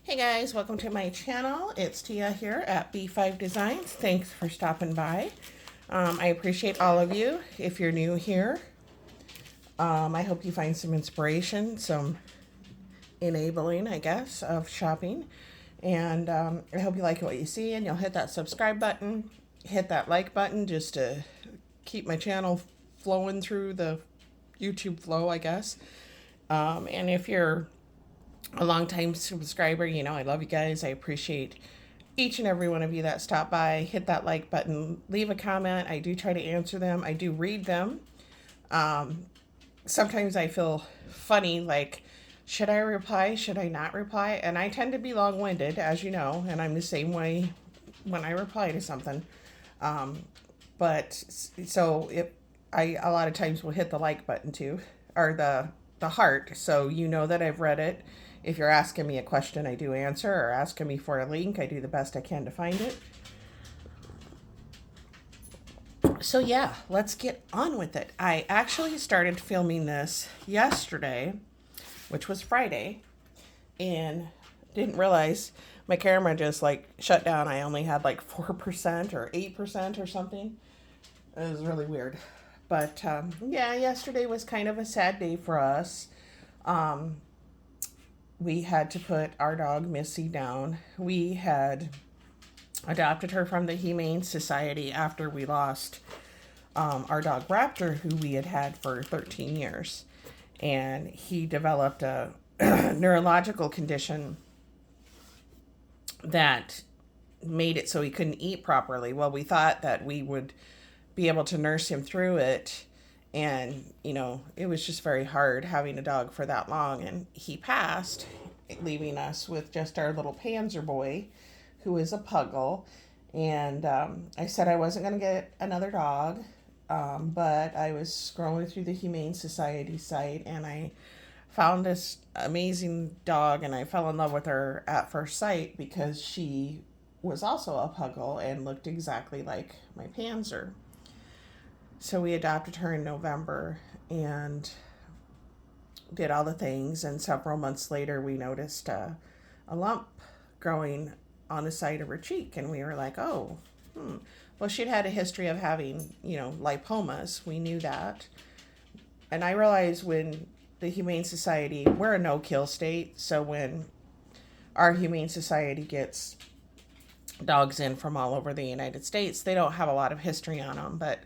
Hey guys, welcome to my channel. It's Tia here at B5 Designs. Thanks for stopping by. I appreciate all of you. If you're new here, I hope you find some inspiration, some enabling, I guess, of shopping. And I hope you like what you see, and you'll hit that subscribe button, hit that like button just to keep my channel flowing through the YouTube flow, I guess. And if you're a long time subscriber, I love you guys. I appreciate each and every one of you that stop by. Hit that like button, leave a comment. I do try to answer them, I do read them. Sometimes I feel funny, like, should I reply? Should I not reply? And I tend to be long winded, as you know, and I'm the same way when I reply to something. But so if I a lot of times will hit the like button too, or the heart, so you know that I've read it. If you're asking me a question, I do answer, or asking me for a link, I do the best I can to find it. So yeah, let's get on with it. I actually started filming this yesterday, which was Friday, and didn't realize my camera just like shut down. I only had like 4% or 8% or something. It was really weird. But yeah, yesterday was kind of a sad day for us. Um, we had to put our dog Missy down. We had adopted her from the Humane Society after we lost our dog Raptor, who we had had for 13 years. And he developed a neurological condition that made it so he couldn't eat properly. Well, we thought that we would be able to nurse him through it. And, it was just very hard having a dog for that long. And he passed, leaving us with just our little Panzer boy, who is a puggle. And I said I wasn't going to get another dog, but I was scrolling through the Humane Society site and I found this amazing dog, and I fell in love with her at first sight because she was also a puggle and looked exactly like my Panzer. So we adopted her in November and did all the things. And several months later, we noticed a lump growing on the side of her cheek. And we were like, oh, well, she'd had a history of having, lipomas. We knew that. And I realized when the Humane Society, we're a no-kill state. So when our Humane Society gets dogs in from all over the United States, they don't have a lot of history on them. But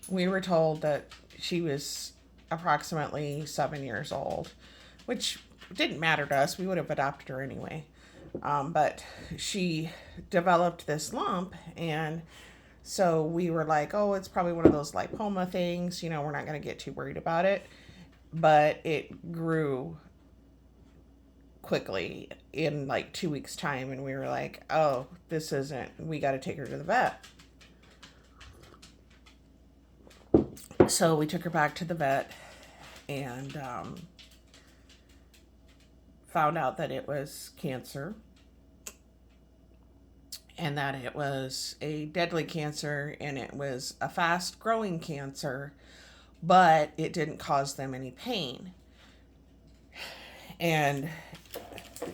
we were told that she was approximately 7 years old, which didn't matter to us. We would have adopted her anyway. But she developed this lump, and so we were like, oh, it's probably one of those lipoma things. We're not going to get too worried about it. But it grew quickly in like 2 weeks' time, and we were like, oh, this isn't, we got to take her to the vet. So we took her back to the vet and found out that it was cancer and that it was a deadly cancer and it was a fast growing cancer, but it didn't cause them any pain. And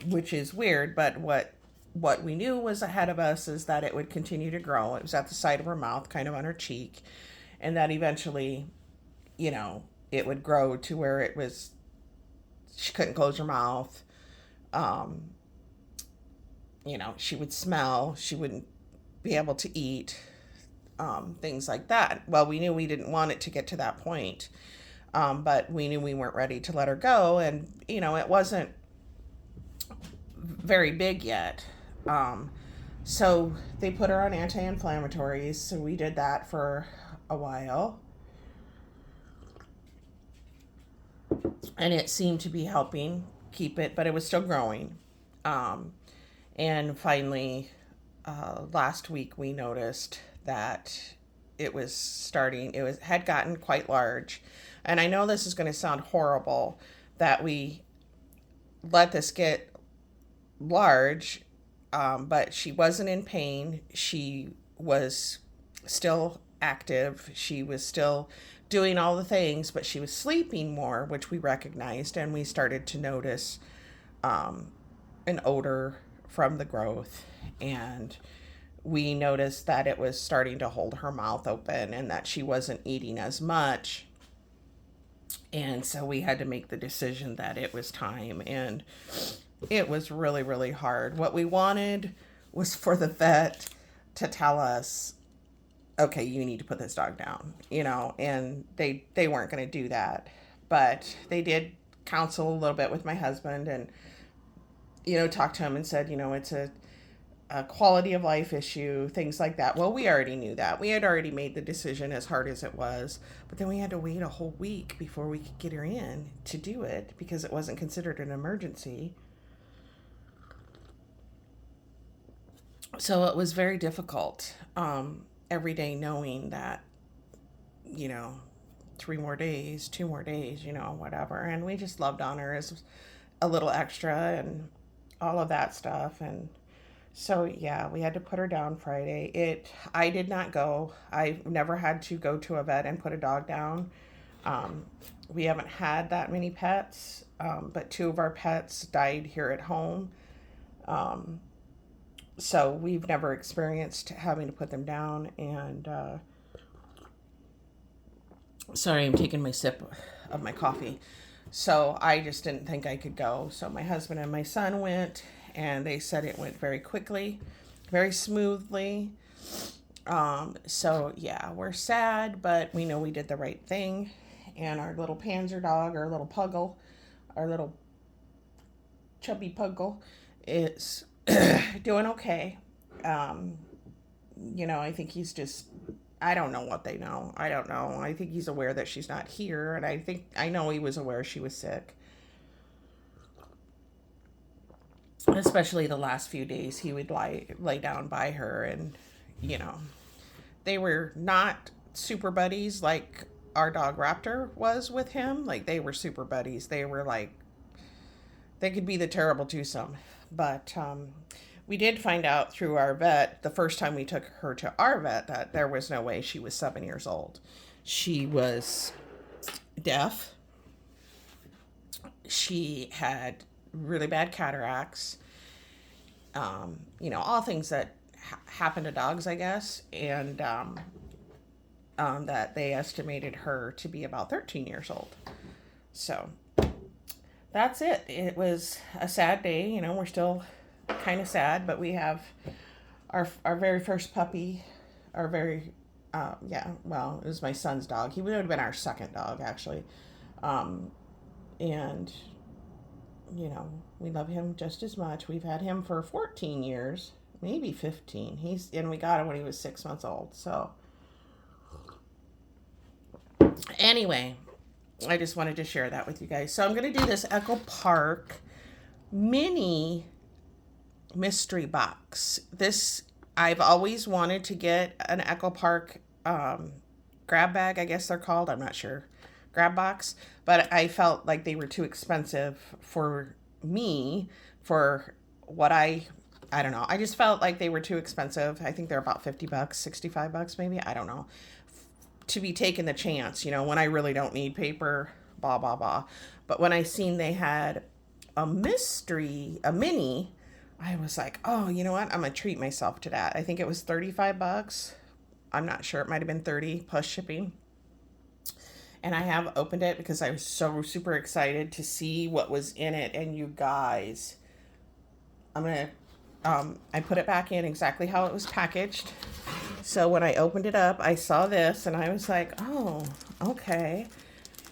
which is weird, but what we knew was ahead of us is that it would continue to grow. It was at the side of her mouth, kind of on her cheek, and that eventually, it would grow to where it was, she couldn't close her mouth. Um, she would smell, she wouldn't be able to eat, things like that. Well, we knew we didn't want it to get to that point, but we knew we weren't ready to let her go, and it wasn't very big yet. So they put her on anti-inflammatories, so we did that for a while. And it seemed to be helping keep it, but it was still growing. Um, and finally, last week we noticed that it had gotten quite large. And I know this is going to sound horrible that we let this get large, but she wasn't in pain. She was still active. She was still doing all the things, but she was sleeping more, which we recognized, and we started to notice an odor from the growth, and we noticed that it was starting to hold her mouth open and that she wasn't eating as much. And so we had to make the decision that it was time. And it was really, really hard. What we wanted was for the vet to tell us, okay, you need to put this dog down, and they weren't going to do that. But they did counsel a little bit with my husband and, talk to him and said, it's a quality of life issue, things like that. Well, we already knew that. We had already made the decision, as hard as it was, but then we had to wait a whole week before we could get her in to do it because it wasn't considered an emergency. So it was very difficult every day knowing that, 3 more days, 2 more days, whatever. And we just loved on her as a little extra and all of that stuff. And so, yeah, we had to put her down Friday. I did not go. I never had to go to a vet and put a dog down. We haven't had that many pets, but 2 of our pets died here at home. So we've never experienced having to put them down. And sorry, I'm taking my sip of my coffee. So I just didn't think I could go. So my husband and my son went, and they said it went very quickly, very smoothly. So yeah, we're sad, but we know we did the right thing. And our little Panzer dog, our little Puggle, our little chubby Puggle is doing okay. I think he's just, I don't know what they know. I don't know. I think he's aware that she's not here. And I know he was aware she was sick. Especially the last few days, he would lay down by her, and they were not super buddies like our dog Raptor was with him. Like, they were super buddies. They were like, they could be the terrible twosome. But we did find out through our vet the first time we took her to our vet that there was no way she was 7 years old. She was deaf. She had really bad cataracts, all things that happen to dogs, I guess, and that they estimated her to be about 13 years old. So that's it. It was a sad day. We're still kind of sad, but we have our very first puppy, it was my son's dog. He would have been our second dog, actually. And we love him just as much. We've had him for 14 years, maybe 15. And we got him when he was 6 months old. So anyway, I just wanted to share that with you guys. So I'm going to do this Echo Park mini mystery box. I've always wanted to get an Echo Park grab bag, I guess they're called. I'm not sure. Grab box. But I felt like they were too expensive for me for what I don't know. I just felt like they were too expensive. I think they're about $50, $65 maybe. I don't know. To be taking the chance, when I really don't need paper, blah, blah, blah. But when I seen they had a mini, I was like, oh, you know what? I'm going to treat myself to that. I think it was $35. I'm not sure. It might have been 30 plus shipping. And I have opened it because I was so super excited to see what was in it. And you guys, I put it back in exactly how it was packaged. So when I opened it up, I saw this and I was like, oh, okay.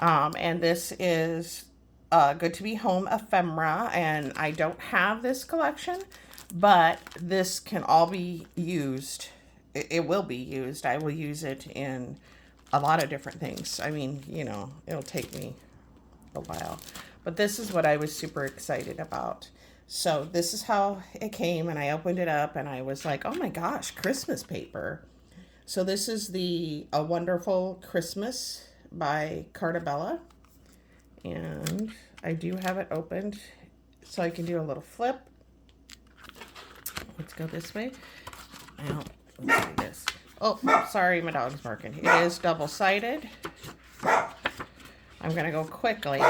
And this is Good to Be Home ephemera. And I don't have this collection, but this can all be used. It will be used. I will use it in a lot of different things. I mean, it'll take me a while. But this is what I was super excited about. So this is how it came, and I opened it up, and I was like, oh my gosh, Christmas paper. So this is A Wonderful Christmas by Carta Bella. And I do have it opened, so I can do a little flip. Let's go this way. Now, let's do this. Oh, sorry, my dog's barking. It is double-sided. I'm going to go quickly.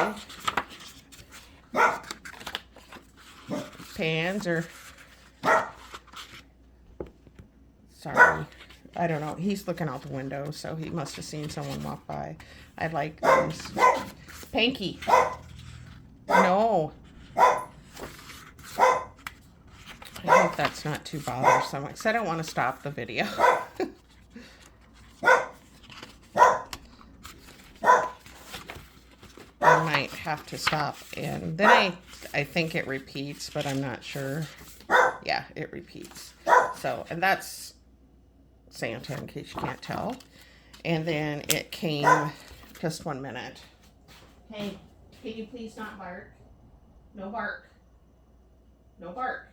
pans or... Sorry. I don't know. He's looking out the window, so he must have seen someone walk by. I like these. Panky. No. I hope that's not too bothersome, because I don't want to stop the video. I might have to stop, and then I think it repeats, but I'm not sure. Yeah, it repeats. So, and that's Santa, in case you can't tell. And then it came, just 1 minute. Hey, can you please not bark? No bark. No bark.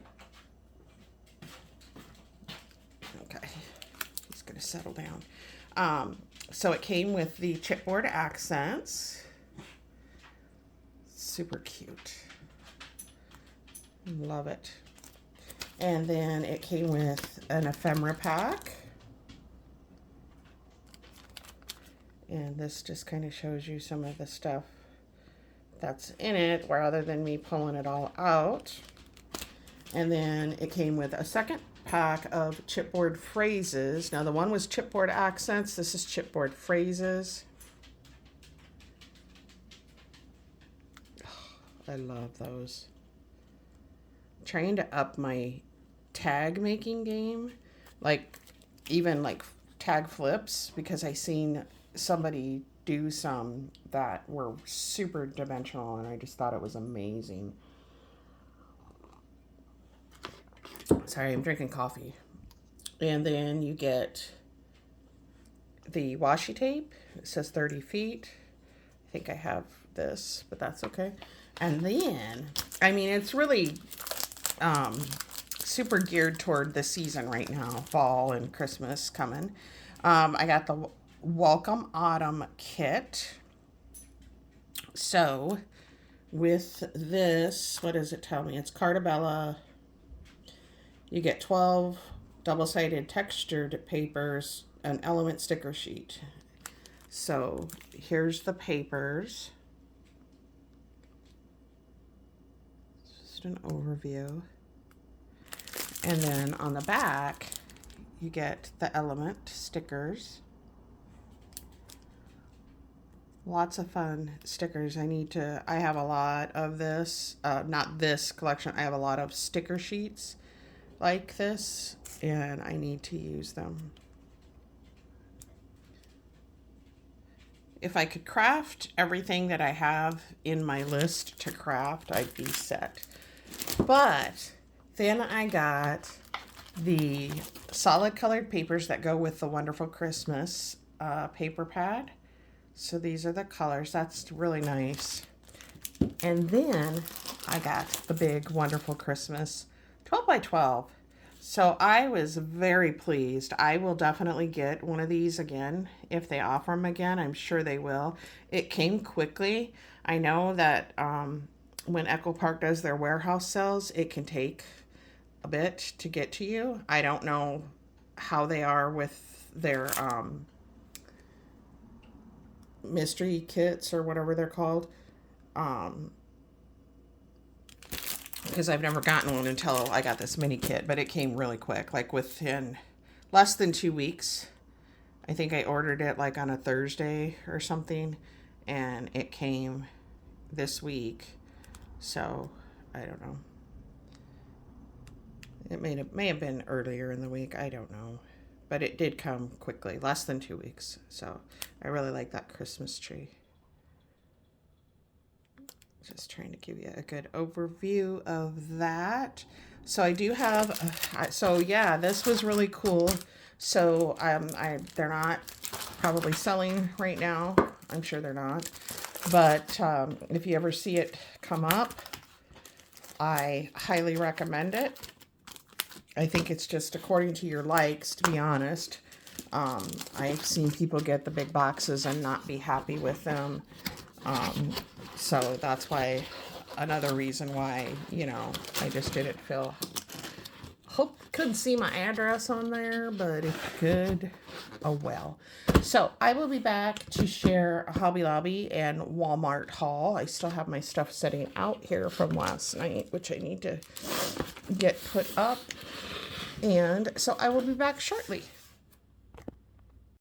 Okay, he's gonna settle down. So it came with the chipboard accents. Super cute. Love it. And then it came with an ephemera pack. And this just kind of shows you some of the stuff that's in it, rather than me pulling it all out. And then it came with a second pack of chipboard phrases. Now the one was chipboard accents. This is chipboard phrases. I love those. I'm trying to up my tag making game, like even like tag flips, because I seen somebody do some that were super dimensional, and I just thought it was amazing. Sorry, I'm drinking coffee. And then you get the washi tape. It says 30 feet. I think I have this, but that's okay. And then, I mean, it's really super geared toward the season right now, fall and Christmas coming. I got the Welcome Autumn kit. So with this, what does it tell me? It's Cartabella. You get 12 double-sided textured papers, an element sticker sheet. So here's the papers. Just an overview. And then on the back, you get the element stickers. Lots of fun stickers. I have a lot of this, not this collection. I have a lot of sticker sheets like this, and I need to use them. If I could craft everything that I have in my list to craft, I'd be set. But then I got the solid colored papers that go with the Wonderful Christmas paper pad. So these are the colors. That's really nice. And then I got the big Wonderful Christmas 12 by 12. So I was very pleased. I will definitely get one of these again if they offer them again. I'm sure they will. It came quickly. I know that when Echo Park does their warehouse sales, it can take a bit to get to you. I don't know how they are with their mystery kits or whatever they're called. Because I've never gotten one until I got this mini kit, but it came really quick, like within less than 2 weeks. I think I ordered it like on a Thursday or something, and it came this week. So I don't know. It may have been earlier in the week. I don't know, but it did come quickly, less than 2 weeks. So I really like that Christmas tree. Just trying to give you a good overview of that. So I do have, so yeah, this was really cool. So they're not probably selling right now. I'm sure they're not. But if you ever see it come up, I highly recommend it. I think it's just according to your likes, to be honest. I've seen people get the big boxes and not be happy with them. So that's why, another reason why, I just didn't feel Hope you couldn't see my address on there, but if you could, oh well. So I will be back to share a Hobby Lobby and Walmart haul. I still have my stuff sitting out here from last night, which I need to get put up. And so I will be back shortly.